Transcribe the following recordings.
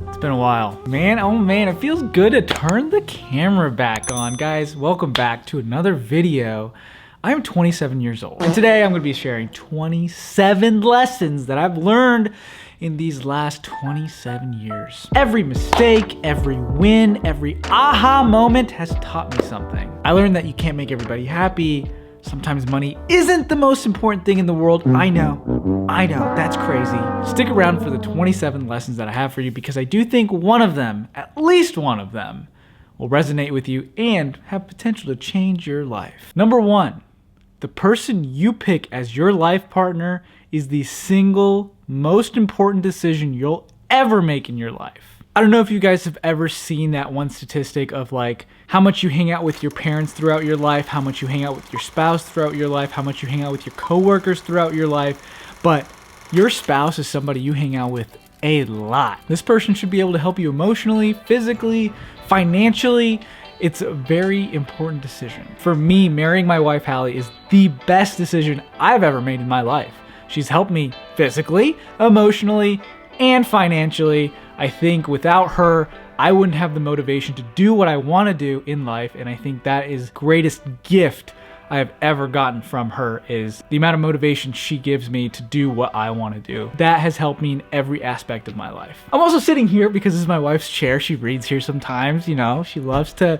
It's been a while. Man, oh man, it feels good to turn the camera back on. Guys, welcome back to another video. I'm 27 years old, and today I'm gonna be sharing 27 lessons that I've learned in these last 27 years. Every mistake, every win, every aha moment has taught me something. I learned that you can't make everybody happy. Sometimes money isn't the most important thing in the world. I know, that's crazy. Stick around for the 27 lessons that I have for you, because I do think one of them, at least one of them, will resonate with you and have potential to change your life. Number one, the person you pick as your life partner is the single most important decision you'll ever make in your life. I don't know if you guys have ever seen that one statistic of like how much you hang out with your parents throughout your life, how much you hang out with your spouse throughout your life, how much you hang out with your coworkers throughout your life, but your spouse is somebody you hang out with a lot. This person should be able to help you emotionally, physically, financially. It's a very important decision. For me, marrying my wife, Hallie, is the best decision I've ever made in my life. She's helped me physically, emotionally, and financially. I think without her, I wouldn't have the motivation to do what I want to do in life, and I think that is the greatest gift I have ever gotten from her, is the amount of motivation she gives me to do what I want to do. That has helped me in every aspect of my life. I'm also sitting here because this is my wife's chair. She reads here sometimes, you know. She loves to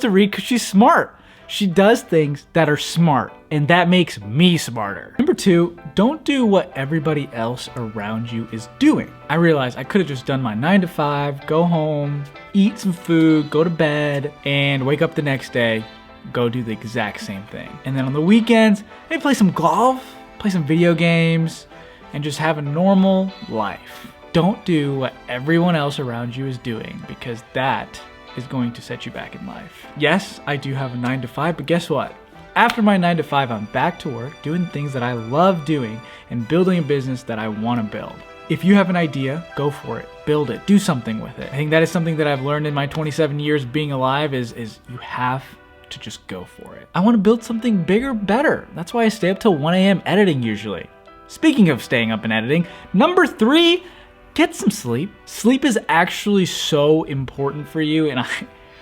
read because she's smart. She does things that are smart, and that makes me smarter. Number two, don't do what everybody else around you is doing. I realized I could have just done my 9 to 5, go home, eat some food, go to bed, and wake up the next day, go do the exact same thing. And then on the weekends, maybe play some golf, play some video games, and just have a normal life. Don't do what everyone else around you is doing, because that is going to set you back in life. Yes, I do have a 9 to 5, but guess what? After my 9 to 5, I'm back to work, doing things that I love doing, and building a business that I want to build. If you have an idea, go for it, build it, do something with it. I think that is something that I've learned in my 27 years being alive is you have to just go for it. I want to build something bigger, better. That's why I stay up till 1 a.m. editing usually. Speaking of staying up and editing, number 3, get some sleep. Sleep is actually so important for you, and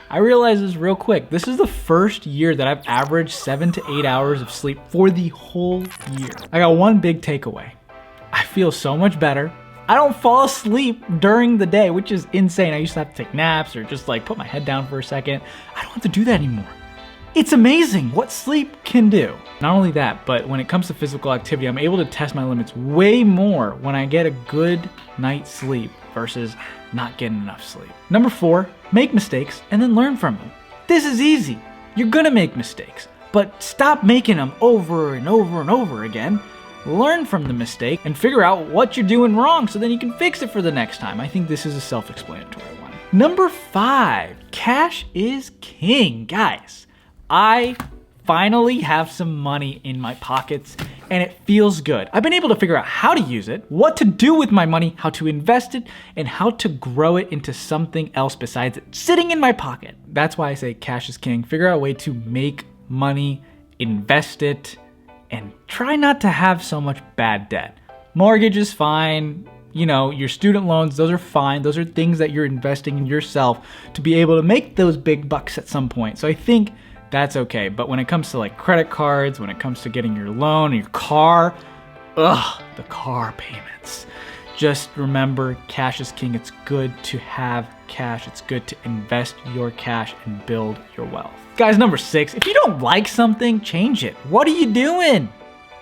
I realized this real quick. This is the first year that I've averaged 7 to 8 hours of sleep for the whole year. I got one big takeaway. I feel so much better. I don't fall asleep during the day, which is insane. I used to have to take naps or just like put my head down for a second. I don't have to do that anymore. It's amazing what sleep can do. Not only that, but when it comes to physical activity, I'm able to test my limits way more when I get a good night's sleep versus not getting enough sleep. Number 4, make mistakes and then learn from them. This is easy. You're gonna make mistakes, but stop making them over and over and over again. Learn from the mistake and figure out what you're doing wrong so then you can fix it for the next time. I think this is a self-explanatory one. Number 5, cash is king. Guys, I finally have some money in my pockets and it feels good. I've been able to figure out how to use it, what to do with my money, how to invest it, and how to grow it into something else besides it sitting in my pocket. That's why I say cash is king. Figure out a way to make money, invest it, and try not to have so much bad debt. Mortgage is fine. You know, your student loans, those are fine. Those are things that you're investing in yourself to be able to make those big bucks at some point. So I think that's okay. But when it comes to like credit cards, when it comes to getting your loan, your car, the car payments. Just remember, cash is king. It's good to have cash. It's good to invest your cash and build your wealth. Guys, number 6, if you don't like something, change it. What are you doing?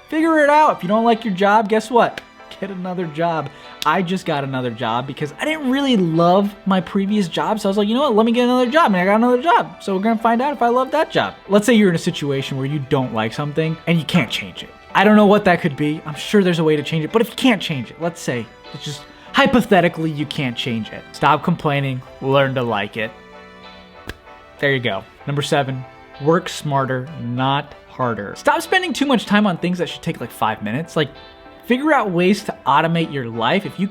Figure it out. If you don't like your job, guess what? Get another job. I just got another job because I didn't really love my previous job. So I was like, you know what? Let me get another job. And I got another job. So we're going to find out if I love that job. Let's say you're in a situation where you don't like something and you can't change it. I don't know what that could be. I'm sure there's a way to change it. But if you can't change it, let's say it's just hypothetically you can't change it. Stop complaining. Learn to like it. There you go. Number 7, work smarter, not harder. Stop spending too much time on things that should take like 5 minutes. Like, figure out ways to automate your life. If you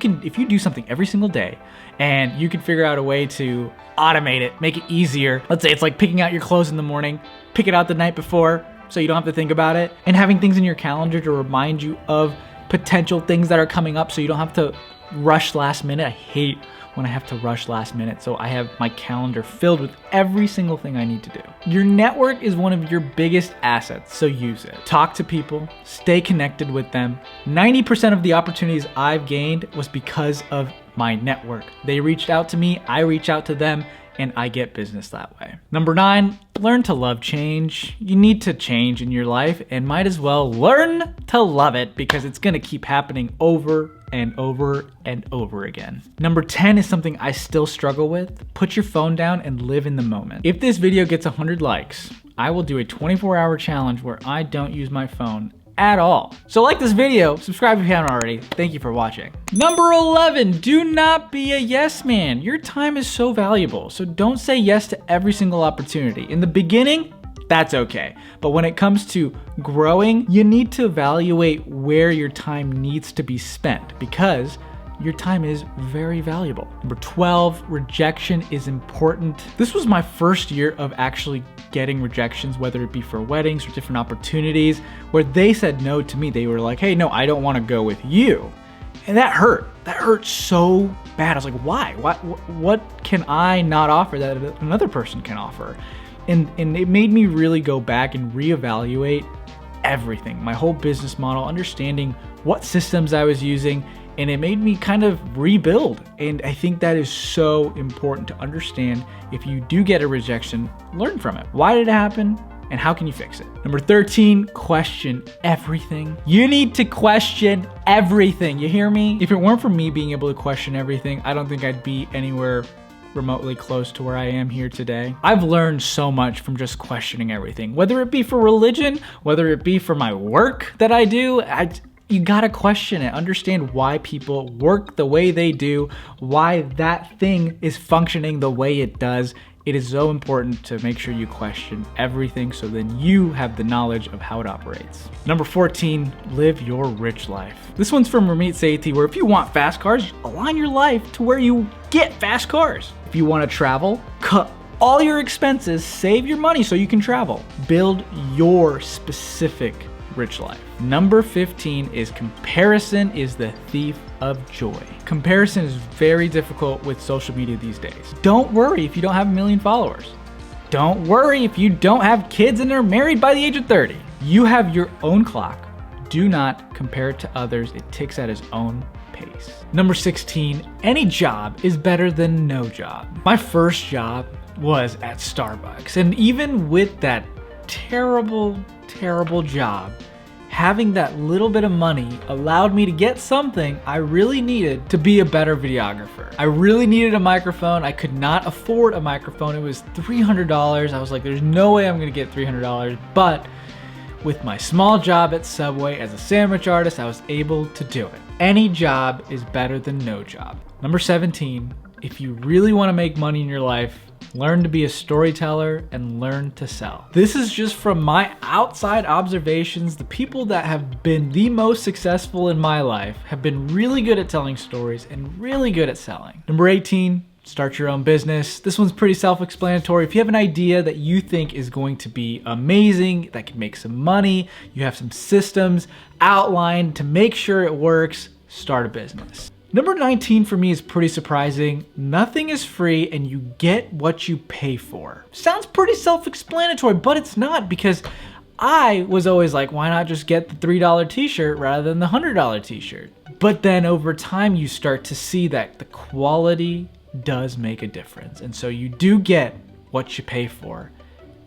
do something every single day and you can figure out a way to automate it, make it easier. Let's say it's like picking out your clothes in the morning, pick it out the night before, so you don't have to think about it, and having things in your calendar to remind you of potential things that are coming up so you don't have to rush last minute. I hate when I have to rush last minute, so I have my calendar filled with every single thing I need to do. Your network is one of your biggest assets, so use it. Talk to people, stay connected with them. 90% of the opportunities I've gained was because of my network. They reached out to me, I reach out to them, and I get business that way. Number 9, learn to love change. You need to change in your life and might as well learn to love it because it's gonna keep happening over and over and over again. Number 10 is something I still struggle with. Put your phone down and live in the moment. If this video gets 100 likes, I will do a 24-hour challenge where I don't use my phone at all. So like this video, subscribe if you haven't already. Thank you for watching. Number 11, do not be a yes man. Your time is so valuable, so don't say yes to every single opportunity. In the beginning, that's okay. But when it comes to growing, you need to evaluate where your time needs to be spent because your time is very valuable. Number 12, rejection is important. This was my first year of actually getting rejections, whether it be for weddings or different opportunities, where they said no to me. They were like, hey, no, I don't want to go with you. And that hurt. That hurt so bad. I was like, why? What can I not offer that another person can offer? And it made me really go back and reevaluate everything, my whole business model, understanding what systems I was using, and it made me kind of rebuild. And I think that is so important to understand. If you do get a rejection, learn from it. Why did it happen? And how can you fix it? Number 13, question everything. You need to question everything. You hear me? If it weren't for me being able to question everything, I don't think I'd be anywhere remotely close to where I am here today. I've learned so much from just questioning everything, whether it be for religion, whether it be for my work that I do. You gotta question it, understand why people work the way they do, why that thing is functioning the way it does. It is so important to make sure you question everything so then you have the knowledge of how it operates. Number 14, live your rich life. This one's from Ramit Sethi, where if you want fast cars, align your life to where you get fast cars. If you wanna travel, cut all your expenses, save your money so you can travel. Build your specific rich life. Number 15 is comparison is the thief of joy. Comparison is very difficult with social media these days. Don't worry if you don't have a million followers. Don't worry if you don't have kids and are married by the age of 30. You have your own clock. Do not compare it to others. It ticks at its own pace. Number 16, any job is better than no job. My first job was at Starbucks, and even with that terrible job, having that little bit of money allowed me to get something I really needed to be a better videographer. I really needed a microphone. I could not afford a microphone. It was $300. I was like, there's no way I'm gonna get $300. But with my small job at Subway as a sandwich artist, I was able to do it. Any job is better than no job. Number 17, if you really wanna make money in your life, learn to be a storyteller and learn to sell. This is just from my outside observations. The people that have been the most successful in my life have been really good at telling stories and really good at selling. Number 18, start your own business. This one's pretty self-explanatory. If you have an idea that you think is going to be amazing, that can make some money, you have some systems outlined to make sure it works, start a business. Number 19 for me is pretty surprising. Nothing is free and you get what you pay for. Sounds pretty self-explanatory, but it's not, because I was always like, why not just get the $3 t-shirt rather than the $100 t-shirt? But then over time you start to see that the quality does make a difference. And so you do get what you pay for.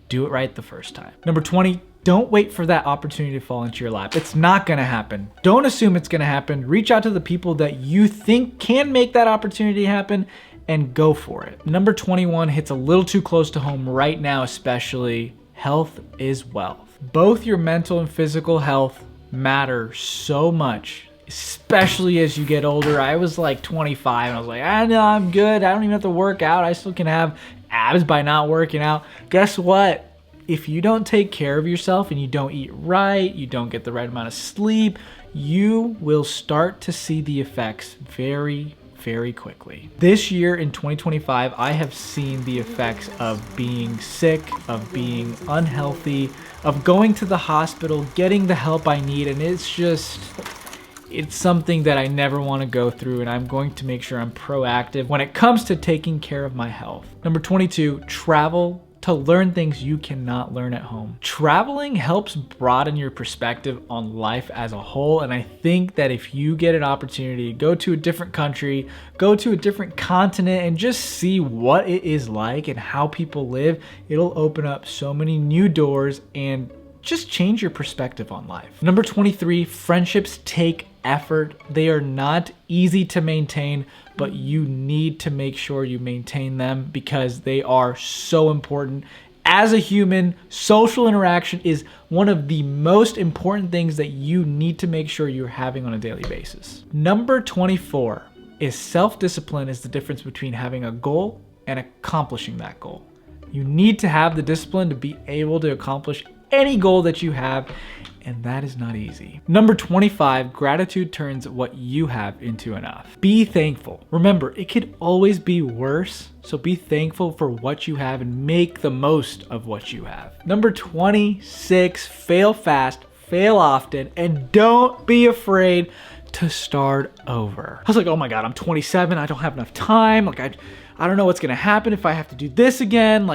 Do it right the first time. Number 20, don't wait for that opportunity to fall into your lap. It's not gonna happen. Don't assume it's gonna happen. Reach out to the people that you think can make that opportunity happen and go for it. Number 21 hits a little too close to home right now, especially. Health is wealth. Both your mental and physical health matter so much, especially as you get older. I was like 25 and I was like, I know I'm good. I don't even have to work out. I still can have abs by not working out. Guess what? If you don't take care of yourself and you don't eat right, you don't get the right amount of sleep, you will start to see the effects very, very quickly. This year in 2025, I have seen the effects of being sick, of being unhealthy, of going to the hospital, getting the help I need, and it's something that I never want to go through, and I'm going to make sure I'm proactive when it comes to taking care of my health. Number 22, travel to learn things you cannot learn at home. Traveling helps broaden your perspective on life as a whole, and I think that if you get an opportunity to go to a different country, go to a different continent, and just see what it is like and how people live, it'll open up so many new doors and just change your perspective on life. Number 23, friendships take effort. They are not easy to maintain, but you need to make sure you maintain them because they are so important. As a human, social interaction is one of the most important things that you need to make sure you're having on a daily basis. Number 24 is self-discipline is the difference between having a goal and accomplishing that goal. You need to have the discipline to be able to accomplish any goal that you have, and that is not easy. Number 25, gratitude turns what you have into enough. Be thankful. Remember, it could always be worse, so be thankful for what you have and make the most of what you have. Number 26, fail fast, fail often, and don't be afraid to start over. I was like, oh my God, I'm 27, I don't have enough time. Like, I don't know what's gonna happen if I have to do this again.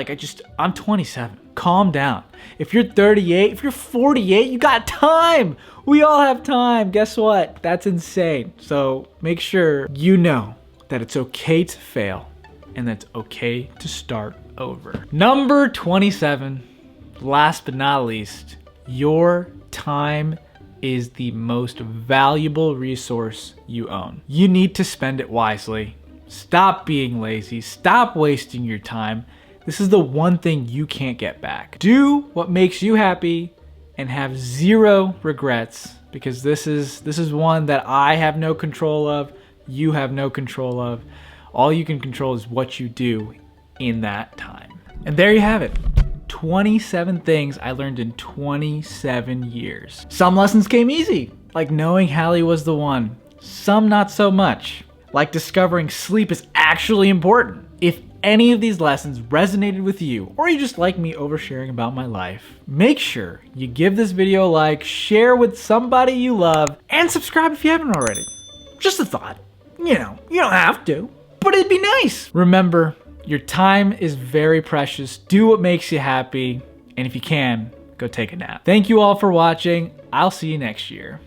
I'm 27. Calm down. If you're 38, if you're 48, you got time. We all have time. Guess what? That's insane. So make sure you know that it's okay to fail and that it's okay to start over. Number 27, last but not least, your time is the most valuable resource you own. You need to spend it wisely. Stop being lazy. Stop wasting your time. This is the one thing you can't get back. Do what makes you happy and have zero regrets, because this is one that I have no control of, you have no control of. All you can control is what you do in that time. And there you have it. 27 things I learned in 27 years. Some lessons came easy, like knowing Hallie was the one. Some not so much, like discovering sleep is actually important. If any of these lessons resonated with you, or you just like me oversharing about my life, make sure you give this video a like, share with somebody you love, and subscribe if you haven't already. Just a thought. You know, you don't have to, but it'd be nice. Remember, your time is very precious. Do what makes you happy, and if you can, go take a nap. Thank you all for watching. I'll see you next year.